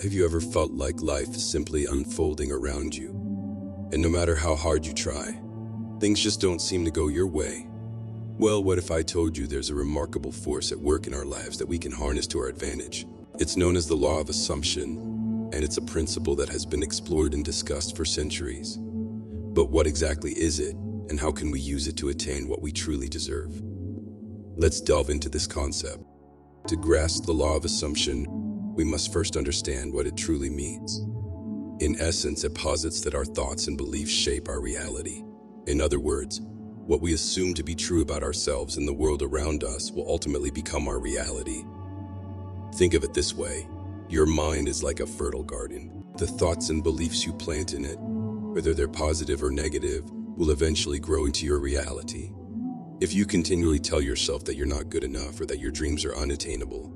Have you ever felt like life is simply unfolding around you? And no matter how hard you try, things just don't seem to go your way. Well, what if I told you there's a remarkable force at work in our lives that we can harness to our advantage? It's known as the law of assumption, and it's a principle that has been explored and discussed for centuries. But what exactly is it, and how can we use it to attain what we truly deserve? Let's delve into this concept. To grasp the law of assumption, we must first understand what it truly means. In essence, it posits that our thoughts and beliefs shape our reality. In other words, what we assume to be true about ourselves and the world around us will ultimately become our reality. Think of it this way. Your mind is like a fertile garden. The thoughts and beliefs you plant in it, whether they're positive or negative, will eventually grow into your reality. If you continually tell yourself that you're not good enough or that your dreams are unattainable,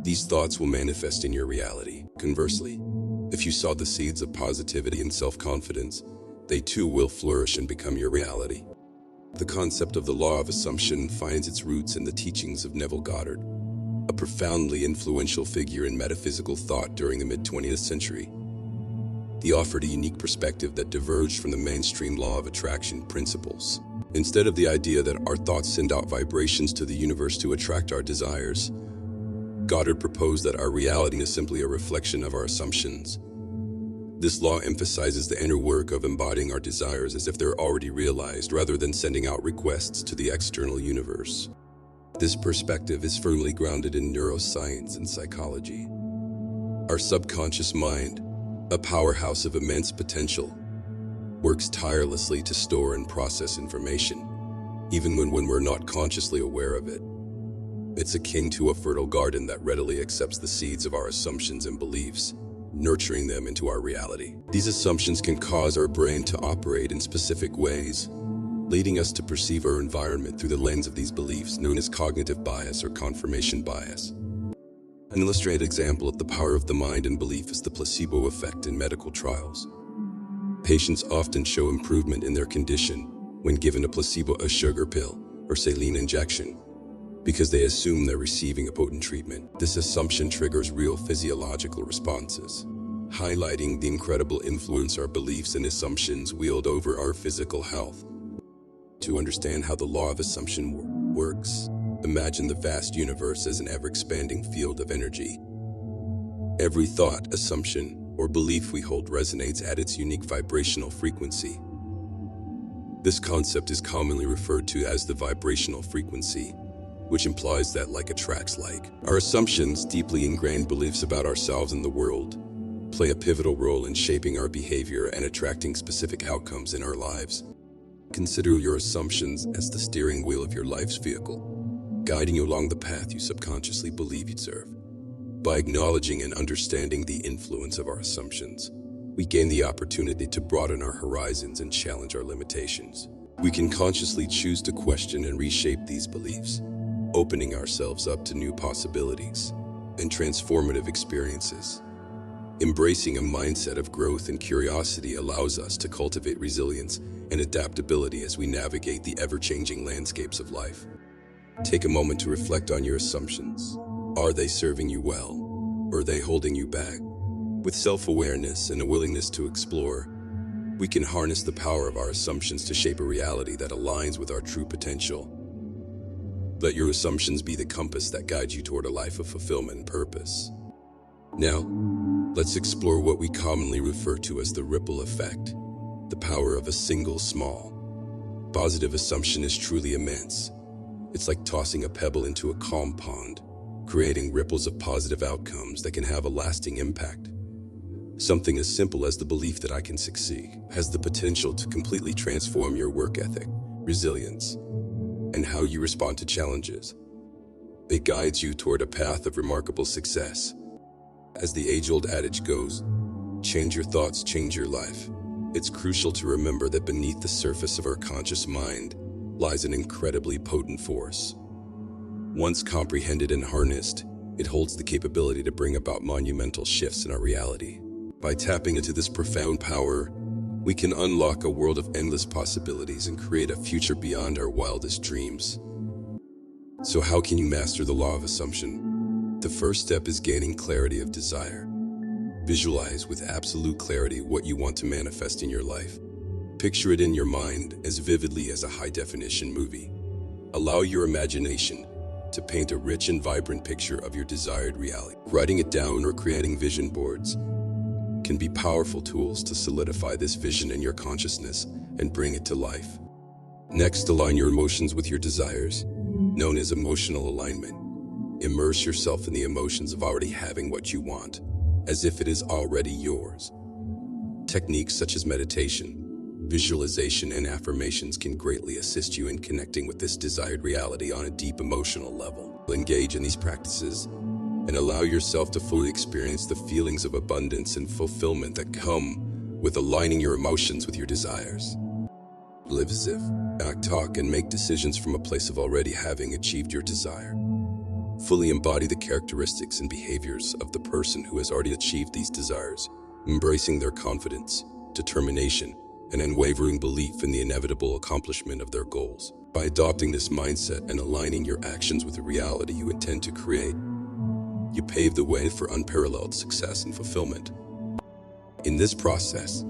these thoughts will manifest in your reality. Conversely, if you sow the seeds of positivity and self-confidence, they too will flourish and become your reality. The concept of the law of assumption finds its roots in the teachings of Neville Goddard, a profoundly influential figure in metaphysical thought during the mid-20th century. He offered a unique perspective that diverged from the mainstream law of attraction principles. Instead of the idea that our thoughts send out vibrations to the universe to attract our desires, Goddard proposed that our reality is simply a reflection of our assumptions. This law emphasizes the inner work of embodying our desires as if they're already realized, rather than sending out requests to the external universe. This perspective is firmly grounded in neuroscience and psychology. Our subconscious mind, a powerhouse of immense potential, works tirelessly to store and process information, even when we're not consciously aware of it. It's akin to a fertile garden that readily accepts the seeds of our assumptions and beliefs, nurturing them into our reality. These assumptions can cause our brain to operate in specific ways, leading us to perceive our environment through the lens of these beliefs, known as cognitive bias or confirmation bias. An illustrated example of the power of the mind and belief is the placebo effect in medical trials. Patients often show improvement in their condition when given a placebo, a sugar pill, or saline injection, because they assume they're receiving a potent treatment. This assumption triggers real physiological responses, highlighting the incredible influence our beliefs and assumptions wield over our physical health. To understand how the law of assumption works, imagine the vast universe as an ever-expanding field of energy. Every thought, assumption, or belief we hold resonates at its unique vibrational frequency. This concept is commonly referred to as the vibrational frequency, which implies that like attracts like. Our assumptions, deeply ingrained beliefs about ourselves and the world, play a pivotal role in shaping our behavior and attracting specific outcomes in our lives. Consider your assumptions as the steering wheel of your life's vehicle, guiding you along the path you subconsciously believe you deserve. By acknowledging and understanding the influence of our assumptions, we gain the opportunity to broaden our horizons and challenge our limitations. We can consciously choose to question and reshape these beliefs, opening ourselves up to new possibilities and transformative experiences. Embracing a mindset of growth and curiosity allows us to cultivate resilience and adaptability as we navigate the ever-changing landscapes of life. Take a moment to reflect on your assumptions. Are they serving you well, or are they holding you back? With self-awareness and a willingness to explore, we can harness the power of our assumptions to shape a reality that aligns with our true potential. Let your assumptions be the compass that guides you toward a life of fulfillment and purpose. Now, let's explore what we commonly refer to as the ripple effect. The power of a single small, positive assumption is truly immense. It's like tossing a pebble into a calm pond, creating ripples of positive outcomes that can have a lasting impact. Something as simple as the belief that I can succeed has the potential to completely transform your work ethic, resilience, and how you respond to challenges. It guides you toward a path of remarkable success. As the age-old adage goes, change your thoughts, change your life. It's crucial to remember that beneath the surface of our conscious mind lies an incredibly potent force. Once comprehended and harnessed, it holds the capability to bring about monumental shifts in our reality. By tapping into this profound power, we can unlock a world of endless possibilities and create a future beyond our wildest dreams. So how can you master the law of assumption? The first step is gaining clarity of desire. Visualize with absolute clarity what you want to manifest in your life. Picture it in your mind as vividly as a high-definition movie. Allow your imagination to paint a rich and vibrant picture of your desired reality. Writing it down or creating vision boards can be powerful tools to solidify this vision in your consciousness and bring it to life. Next, align your emotions with your desires, known as emotional alignment. Immerse yourself in the emotions of already having what you want, as if it is already yours. Techniques such as meditation, visualization, and affirmations can greatly assist you in connecting with this desired reality on a deep emotional level. Engage in these practices and allow yourself to fully experience the feelings of abundance and fulfillment that come with aligning your emotions with your desires. Live as if, act, talk, and make decisions from a place of already having achieved your desire. Fully embody the characteristics and behaviors of the person who has already achieved these desires, embracing their confidence, determination, and unwavering belief in the inevitable accomplishment of their goals. By adopting this mindset and aligning your actions with the reality you intend to create, you pave the way for unparalleled success and fulfillment. In this process,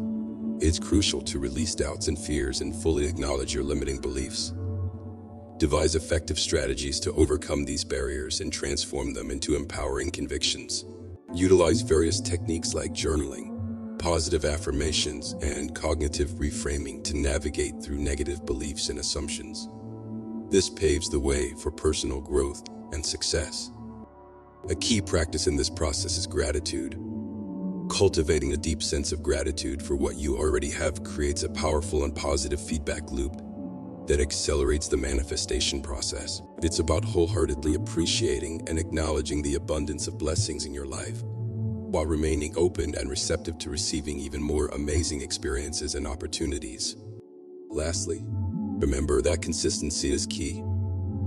it's crucial to release doubts and fears and fully acknowledge your limiting beliefs. Devise effective strategies to overcome these barriers and transform them into empowering convictions. Utilize various techniques like journaling, positive affirmations, and cognitive reframing to navigate through negative beliefs and assumptions. This paves the way for personal growth and success. A key practice in this process is gratitude. Cultivating a deep sense of gratitude for what you already have creates a powerful and positive feedback loop that accelerates the manifestation process. It's about wholeheartedly appreciating and acknowledging the abundance of blessings in your life, while remaining open and receptive to receiving even more amazing experiences and opportunities. Lastly, remember that consistency is key.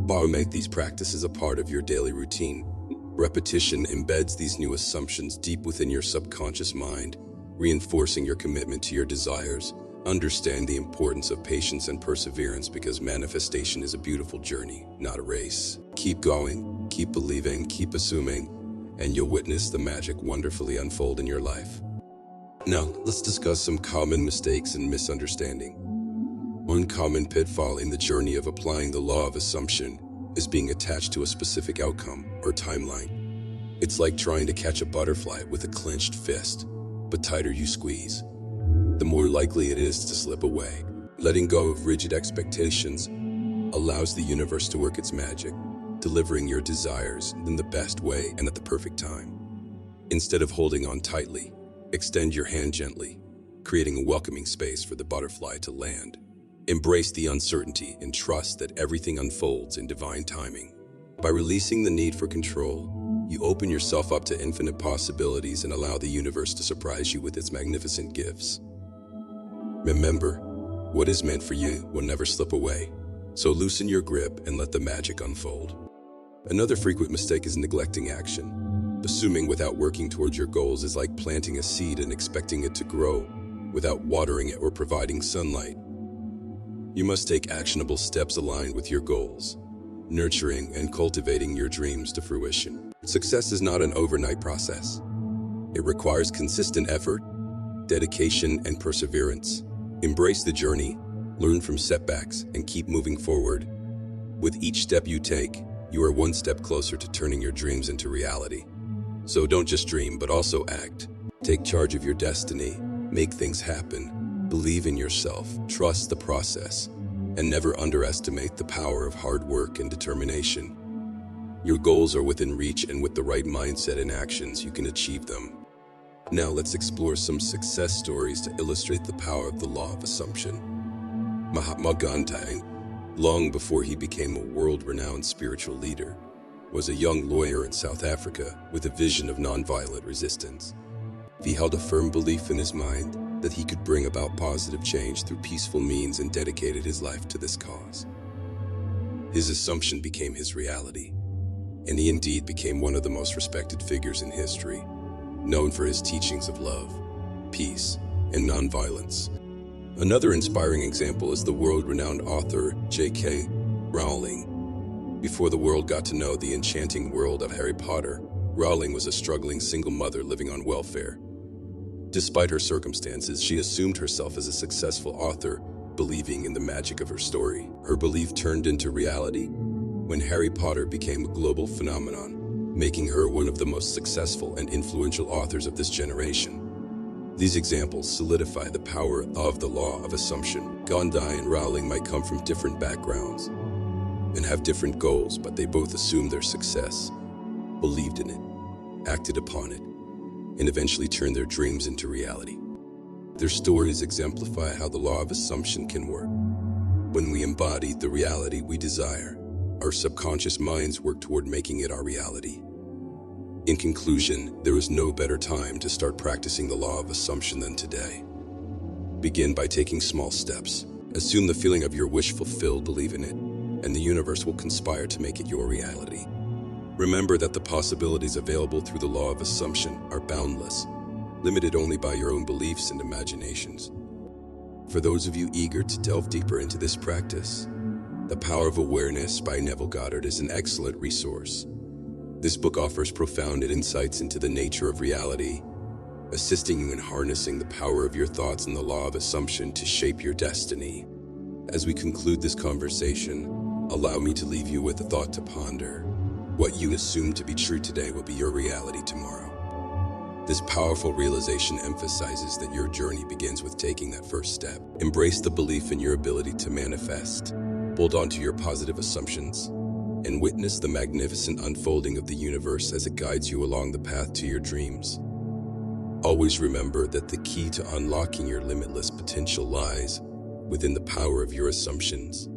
Make these practices a part of your daily routine. Repetition embeds these new assumptions deep within your subconscious mind, reinforcing your commitment to your desires. Understand the importance of patience and perseverance because manifestation is a beautiful journey, not a race. Keep going, keep believing, keep assuming, and you'll witness the magic wonderfully unfold in your life. Now, let's discuss some common mistakes and misunderstanding. One common pitfall in the journey of applying the law of assumption is being attached to a specific outcome or timeline. It's like trying to catch a butterfly with a clenched fist, but tighter you squeeze, the more likely it is to slip away. Letting go of rigid expectations allows the universe to work its magic, delivering your desires in the best way and at the perfect time. Instead of holding on tightly, extend your hand gently, creating a welcoming space for the butterfly to land. Embrace the uncertainty and trust that everything unfolds in divine timing. By releasing the need for control, you open yourself up to infinite possibilities and allow the universe to surprise you with its magnificent gifts. Remember, what is meant for you will never slip away, so loosen your grip and let the magic unfold. Another frequent mistake is neglecting action. Assuming without working towards your goals is like planting a seed and expecting it to grow without watering it or providing sunlight. You must take actionable steps aligned with your goals, nurturing and cultivating your dreams to fruition. Success is not an overnight process. It requires consistent effort, dedication, and perseverance. Embrace the journey, learn from setbacks, and keep moving forward. With each step you take, you are one step closer to turning your dreams into reality. So don't just dream, but also act. Take charge of your destiny, make things happen. Believe in yourself, trust the process, and never underestimate the power of hard work and determination. Your goals are within reach, and with the right mindset and actions, you can achieve them. Now let's explore some success stories to illustrate the power of the law of assumption. Mahatma Gandhi, long before he became a world-renowned spiritual leader, was a young lawyer in South Africa with a vision of nonviolent resistance. He held a firm belief in his mind that he could bring about positive change through peaceful means and dedicated his life to this cause. His assumption became his reality, and he indeed became one of the most respected figures in history, known for his teachings of love, peace, and nonviolence. Another inspiring example is the world-renowned author J.K. Rowling. Before the world got to know the enchanting world of Harry Potter, Rowling was a struggling single mother living on welfare. Despite her circumstances, she assumed herself as a successful author, believing in the magic of her story. Her belief turned into reality when Harry Potter became a global phenomenon, making her one of the most successful and influential authors of this generation. These examples solidify the power of the law of assumption. Goddard and Rowling might come from different backgrounds and have different goals, but they both assumed their success, believed in it, acted upon it, and eventually turned their dreams into reality. Their stories exemplify how the law of assumption can work. When we embody the reality we desire, our subconscious minds work toward making it our reality. In conclusion, there is no better time to start practicing the law of assumption than today. Begin by taking small steps. Assume the feeling of your wish fulfilled, believe in it, and the universe will conspire to make it your reality. Remember that the possibilities available through the law of assumption are boundless, limited only by your own beliefs and imaginations. For those of you eager to delve deeper into this practice, The Power of Awareness by Neville Goddard is an excellent resource. This book offers profound insights into the nature of reality, assisting you in harnessing the power of your thoughts and the law of assumption to shape your destiny. As we conclude this conversation, allow me to leave you with a thought to ponder. What you assume to be true today will be your reality tomorrow. This powerful realization emphasizes that your journey begins with taking that first step. Embrace the belief in your ability to manifest. Hold on to your positive assumptions and witness the magnificent unfolding of the universe as it guides you along the path to your dreams. Always remember that the key to unlocking your limitless potential lies within the power of your assumptions.